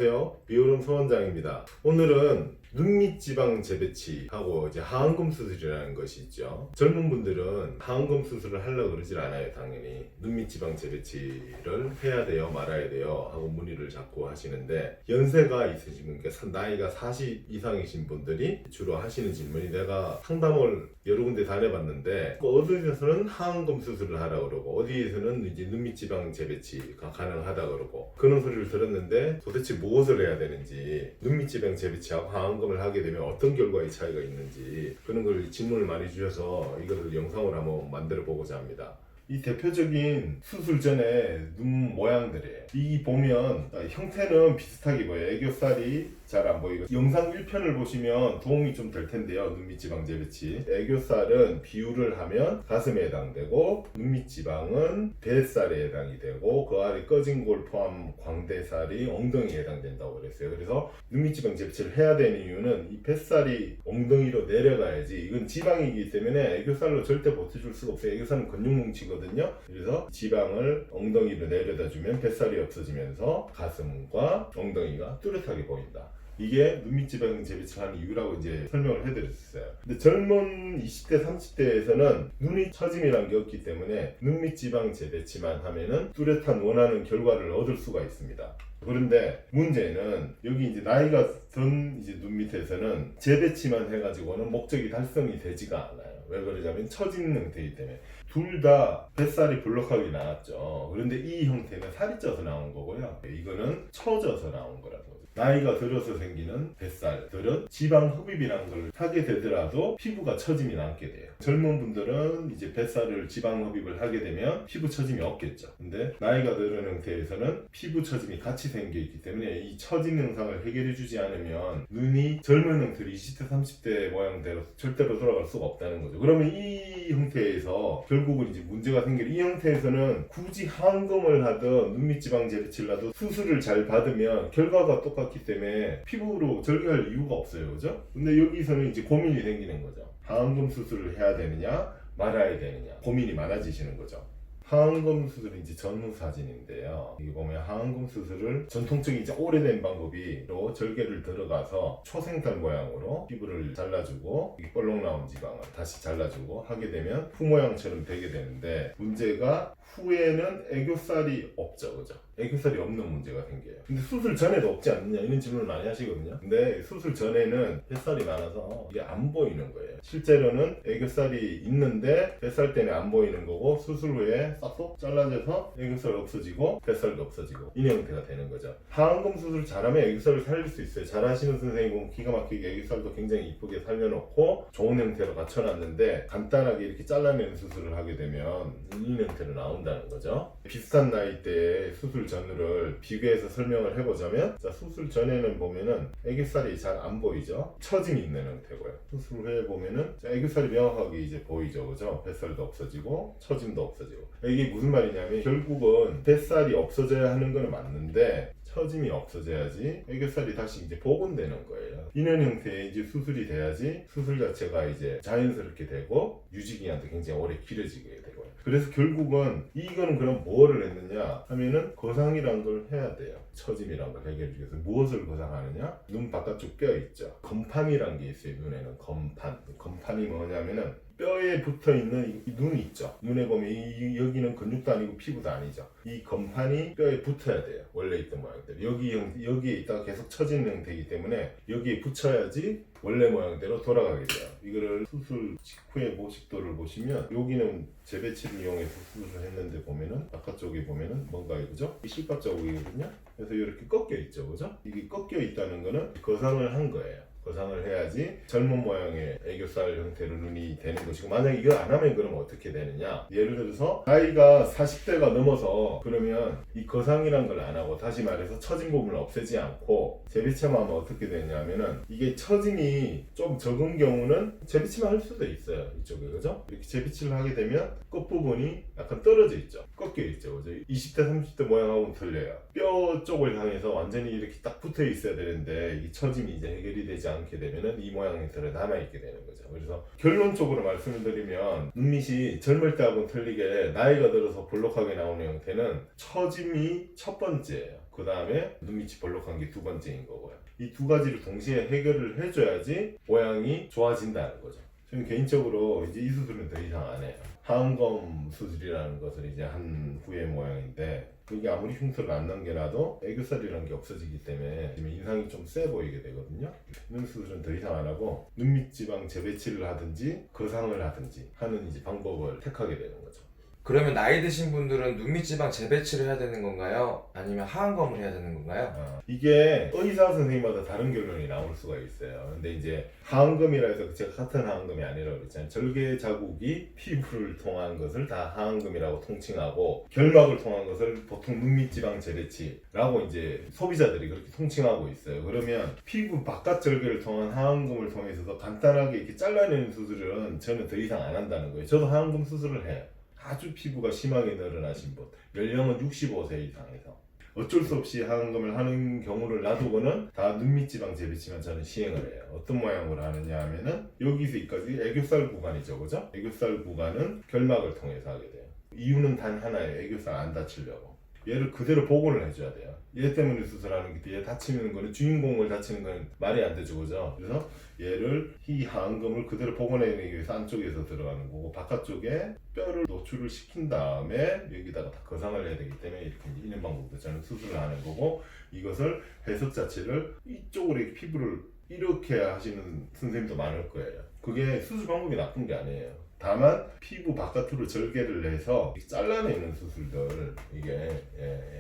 안녕하세요. 비오름 소원장입니다. 오늘은 눈밑 지방 재배치하고 이제 하안검 수술이라는 것이 있죠. 젊은 분들은 하안검 수술을 하려고 그러질 않아요. 당연히 눈밑 지방 재배치를 해야 돼요, 말아야 돼요 하고 문의를 자꾸 하시는데, 연세가 있으신 분, 나이가 40 이상이신 분들이 주로 하시는 질문이, 내가 상담을 여러 군데 다녀봤는데 어디에서는 하안검 수술을 하라고 그러고 어디에서는 이제 눈밑 지방 재배치가 가능하다 그러고 그런 소리를 들었는데, 도대체 무엇을 해야 되는지, 눈밑 지방 재배치하고 하안검을 하게 되면 어떤 결과의 차이가 있는지, 그런 걸 질문을 많이 주셔서 이거를 영상으로 한번 만들어 보고자 합니다. 이 대표적인 수술 전에 눈 모양들이에요. 이 보면 형태는 비슷하게 보여요. 애교살이 잘 안 보이고, 영상 1편을 보시면 도움이 좀 될 텐데요. 눈밑 지방 재배치, 애교살은 비율을 하면 가슴에 해당되고, 눈밑 지방은 뱃살에 해당이 되고, 그 아래 꺼진 골 포함 광대살이 엉덩이에 해당된다고 그랬어요. 그래서 눈밑 지방 재배치를 해야 되는 이유는 이 뱃살이 엉덩이로 내려가야지, 이건 지방이기 때문에 애교살로 절대 버텨줄 수가 없어요. 애교살은 근육뭉치거든요. 그래서 지방을 엉덩이로 내려다 주면 뱃살이 없어지면서 가슴과 엉덩이가 뚜렷하게 보인다. 이게 눈밑 지방 재배치를 하는 이유라고 이제 설명을 해드렸어요. 근데 젊은 20대, 30대에서는 눈이 처짐이란 게 없기 때문에 눈밑 지방 재배치만 하면은 뚜렷한 원하는 결과를 얻을 수가 있습니다. 그런데 문제는 여기 이제 나이가 든 이제 눈 밑에서는 재배치만 해가지고는 목적이 달성이 되지가 않아요. 왜 그러냐면 처진 형태이기 때문에. 둘 다 뱃살이 볼록하게 나왔죠. 그런데 이 형태는 살이 쪄서 나온 거고요. 이거는 처져서 나온 거라서. 나이가 들어서 생기는 뱃살들은 지방 흡입이라는 걸 하게 되더라도 피부가 처짐이 남게 돼요. 젊은 분들은 이제 뱃살을 지방 흡입을 하게 되면 피부 처짐이 없겠죠. 근데 나이가 들은 형태에서는 피부 처짐이 같이 생겨 있기 때문에 이 처진 현상을 해결해 주지 않으면 눈이 젊은 형태로 20대 30대 모양대로 절대로 돌아갈 수가 없다는 거죠. 그러면 이 형태에서 결국은 이제 문제가 생겨요. 이 형태에서는 굳이 하안검을 하든 눈밑 지방 재배치를 하든 수술을 잘 받으면 결과가 똑같기 때문에 피부로 절개할 이유가 없어요. 그죠? 근데 여기서는 이제 고민이 생기는 거죠. 하안검 수술을 해야 되느냐 말아야 되느냐 고민이 많아지시는 거죠. 하안검 수술은 이제 전후 사진인데요. 여기 보면 하안검 수술을 전통적인 이제 오래된 방법으로 절개를 들어가서 초생탈 모양으로 피부를 잘라주고, 이 볼록 나온 지방을 다시 잘라주고 하게 되면 후 모양처럼 되게 되는데, 문제가 후에는 애교살이 없죠. 그죠? 애교살이 없는 문제가 생겨요. 근데 수술 전에도 없지 않느냐 이런 질문을 많이 하시거든요. 근데 수술 전에는 뱃살이 많아서 이게 안 보이는 거예요. 실제로는 애교살이 있는데 뱃살 때문에 안 보이는 거고, 수술 후에 싹둑 잘라져서 애교살 없어지고 뱃살도 없어지고 이 형태가 되는 거죠. 하안검 수술 잘하면 애교살을 살릴 수 있어요. 잘하시는 선생님은 기가 막히게 애교살도 굉장히 이쁘게 살려놓고 좋은 형태로 갖춰놨는데, 간단하게 이렇게 잘라내는 수술을 하게 되면 이 형태로 나온다는 거죠. 비슷한 나이대의 수술 전후를 비교해서 설명을 해보자면, 자, 수술 전에는 보면은 애교살이 잘 안 보이죠. 처짐이 있는 형태고요. 수술 후에 보면은 애교살이 명확하게 이제 보이죠. 그죠? 뱃살도 없어지고 처짐도 없어지고. 이게 무슨 말이냐면, 결국은 뱃살이 없어져야 하는 건 맞는데 처짐이 없어져야지 애교살이 다시 이제 복원되는 거예요. 이런 형태의 이제 수술이 돼야지 수술 자체가 이제 자연스럽게 되고 유지기간도 굉장히 오래 길어지게 되고요. 그래서 결국은 이거는 그럼 뭐를 했느냐 하면은 거상이란 걸 해야 돼요. 처짐이란 걸 해결해 주기 위해서 무엇을 거상하느냐? 눈 바깥쪽 뼈 있죠. 검판이란 게 있어요. 눈에는 검판. 검판이 뭐냐면은 뼈에 붙어있는 이 눈이 있죠. 눈에 보면 여기는 근육도 아니고 피부도 아니죠. 이 검판이 뼈에 붙어야 돼요. 원래 있던 모양대로. 여기에 있다가 계속 처지는 형태이기 때문에 여기에 붙여야지 원래 모양대로 돌아가게 돼요. 이거를 수술 직후의 모식도를 보시면, 여기는 재배치를 이용해서 수술을 했는데 보면은 바깥쪽에 보면은 뭔가 그죠? 이 실밥 자국이거든요. 그래서 이렇게 꺾여 있죠. 그죠? 이게 꺾여 있다는 거는 거상을 한 거예요. 거상을 해야지 젊은 모양의 애교살 형태로 눈이 되는 것이고, 만약에 이거 안 하면 그럼 어떻게 되느냐, 예를 들어서 나이가 40대가 넘어서 그러면 이 거상이란 걸 안 하고, 다시 말해서 처진 부분을 없애지 않고 재배치만 하면 어떻게 되냐면은, 이게 처짐이 좀 적은 경우는 재배치만 할 수도 있어요. 이쪽에. 그죠? 이렇게 재배치를 하게 되면 끝부분이 약간 떨어져 있죠. 꺾여 있죠. 그죠? 20대 30대 모양하고는 틀려요. 뼈 쪽을 향해서 완전히 이렇게 딱 붙어 있어야 되는데, 이 처짐이 이제 해결이 되지 않게 되면은 이 모양 형태로 남아있게 되는 거죠. 그래서 결론적으로 말씀을 드리면, 눈밑이 젊을 때하고는 틀리게 나이가 들어서 볼록하게 나오는 형태는 처짐이 첫 번째예요. 그 다음에 눈밑이 벌록한 게 두 번째인 거고요. 이 두 가지를 동시에 해결을 해줘야지 모양이 좋아진다는 거죠. 저는 개인적으로 이제 이 수술은 더 이상 안 해요. 하안검 수술이라는 것을 이제 한 후의 모양인데, 그게 아무리 흉터를 안 남겨놔도 애교살이라는 게 없어지기 때문에 인상이 좀 세 보이게 되거든요. 눈 수술은 더 이상 안 하고 눈밑 지방 재배치를 하든지 거상을 하든지 하는 이제 방법을 택하게 되는 거죠. 그러면 나이 드신 분들은 눈밑 지방 재배치를 해야 되는 건가요? 아니면 하안검을 해야 되는 건가요? 이게 의사 선생님마다 다른 결론이 나올 수가 있어요. 근데 이제 하안검이라 해서 제가 같은 하안검이 아니라고 그랬잖아요. 절개 자국이 피부를 통한 것을 다 하안검이라고 통칭하고, 결막을 통한 것을 보통 눈밑 지방 재배치라고 이제 소비자들이 그렇게 통칭하고 있어요. 그러면 피부 바깥 절개를 통한 하안검을 통해서도 간단하게 이렇게 잘라내는 수술은 저는 더 이상 안 한다는 거예요. 저도 하안검 수술을 해요. 아주 피부가 심하게 늘어나신 분, 연령은 65세 이상에서 어쩔 수 없이 하안검을 하는 경우를 놔두고는 다 눈밑 지방 재배치만 저는 시행을 해요. 어떤 모양으로 하느냐 하면은 여기서 여기까지 애교살 구간이죠, 그죠? 애교살 구간은 결막을 통해서 하게 돼요. 이유는 단 하나예요. 애교살 안 다치려고. 얘를 그대로 복원을 해줘야 돼요. 얘 때문에 수술하는 게, 얘 다치는 거는, 주인공을 다치는 거는 말이 안 되죠, 그죠? 그래서 얘를, 이 하안검을 그대로 복원해내기 위해서 안쪽에서 들어가는 거고, 바깥쪽에 뼈를 노출을 시킨 다음에 여기다가 다 거상을 해야 되기 때문에 이렇게 이런 방법도 저는 수술을 하는 거고, 이것을 해석 자체를 이쪽으로 이렇게 피부를 이렇게 하시는 선생님도 많을 거예요. 그게 수술 방법이 나쁜 게 아니에요. 다만 피부 바깥으로 절개를 해서 잘라내는 수술들, 이게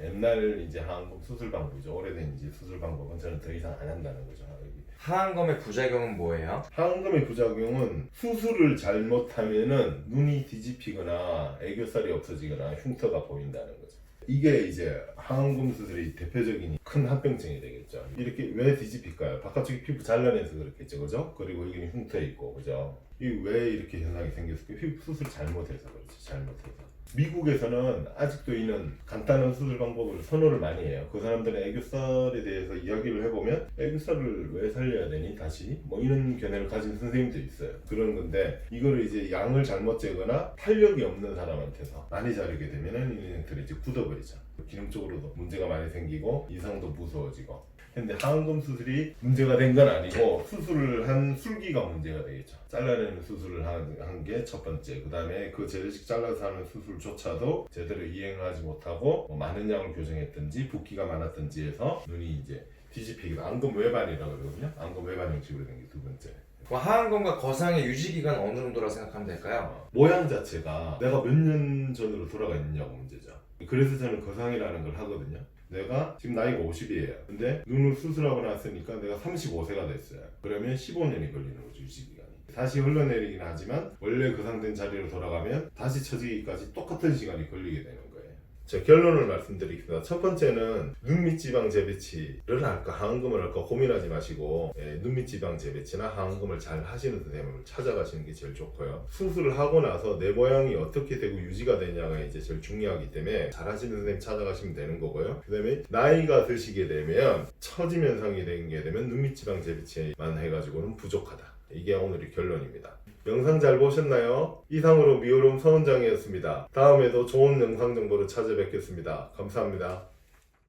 옛날 이제 하안검 수술 방법이죠. 오래된 이제 수술 방법은 저는 더 이상 안 한다는 거죠. 하안검의 부작용은 뭐예요? 하안검의 부작용은 수술을 잘못하면은 눈이 뒤집히거나 애교살이 없어지거나 흉터가 보인다는 거죠. 이게 이제 하안검 수술의 대표적인 큰 합병증이 되겠죠. 이렇게 왜 뒤집힐까요? 바깥쪽에 피부 잘라내서 그렇겠죠, 그죠? 그리고 여기는 흉터 있고, 그죠? 이 왜 이렇게 현상이 생겼을까요? 피부 수술 잘못해서 그렇지, 잘못해서. 미국에서는 아직도 이는 간단한 수술 방법을 선호를 많이 해요. 그 사람들은 애교살에 대해서 이야기를 해보면, 애교살을 왜 살려야 되니 다시? 뭐 이런 견해를 가진 선생님도 있어요. 그런 건데, 이거를 이제 양을 잘못 재거나 탄력이 없는 사람한테서 많이 자르게 되면은 이들이 이제 굳어버리죠. 기능적으로도 문제가 많이 생기고 인상도 무서워지고. 근데 하안검 수술이 문제가 된 건 아니고, 수술을 한 술기가 문제가 되겠죠. 잘라내는 수술을 한 게 첫 번째. 그 다음에 그 재래식 잘라서 하는 수술조차도 제대로 이행하지 못하고 많은 양을 교정했든지 붓기가 많았든지 해서 눈이 이제 뒤집히기도, 안검 외반이라고 그러거든요. 안검 외반 형식으로 된 게 두 번째. 하안검과 거상의 유지 기간 어느 정도라 생각하면 될까요? 모양 자체가 내가 몇 년 전으로 돌아가 있느냐고 문제죠. 그래서 저는 거상이라는 걸 하거든요. 내가 지금 나이가 50이에요. 근데 눈을 수술하고 났으니까 내가 35세가 됐어요. 그러면 15년이 걸리는 거죠, 유지기간이. 다시 흘러내리긴 하지만 원래 거상된 자리로 돌아가면 다시 처지기까지 똑같은 시간이 걸리게 되는 거예요. 제 결론을 말씀드리겠습니다. 첫 번째는 눈밑 지방 재배치를 할까 하안검을 할까 고민하지 마시고, 눈밑 지방 재배치나 하안검을 잘 하시는 선생님을 찾아가시는 게 제일 좋고요. 수술을 하고 나서 내 모양이 어떻게 되고 유지가 되냐가 이제 제일 중요하기 때문에 잘 하시는 선생님 찾아가시면 되는 거고요. 그 다음에 나이가 드시게 되면 처짐 현상이 되게 되면 눈밑 지방 재배치만 해가지고는 부족하다. 이게 오늘의 결론입니다. 영상 잘 보셨나요? 이상으로 미오롬 서원장이었습니다. 다음에도 좋은 영상 정보로 찾아뵙겠습니다. 감사합니다.